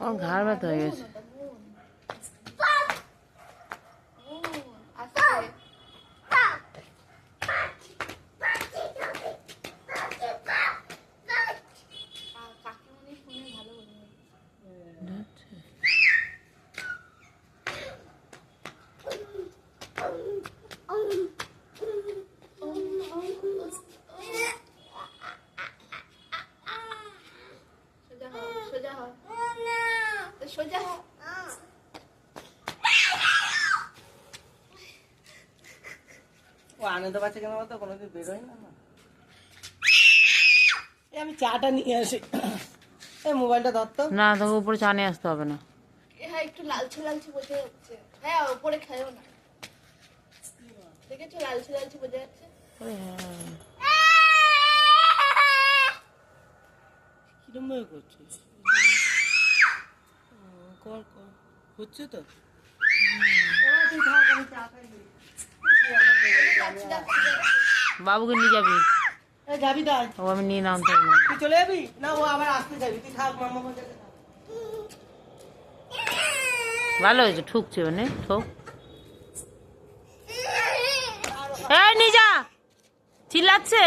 ওর ঘাড় ব্যথা হয়ে গেছে। আনন্দ পাচ্ছে কেন বলতো, কোনোদিন বেরোয় না। আমি চাটা নিয়ে আসি। এই মোবাইলটা ধরতো না, তোকে উপরে চা নিয়ে আসতে হবে না। হ্যাঁ একটু লালচে লালচে বোঝা যাচ্ছে। হ্যাঁ উপরে খাইও না, দেখেছো লালচে লালচে বোঝা যাচ্ছে। কিরম ভাবে করছিস? কর কর, হচ্ছে তো। বাবুকে নিয়ে যাবি? যাবি তো? ও আমি নিয়ে নামতে হবে না। তুই চলে যাবি না, ও আবার আসতে যাবি? তুই থাক, মামা বলতে। ভালো হয়েছে, ঠুকছে মানে ঠোক। এই নিয়ে যা, চিল্লাচ্ছে।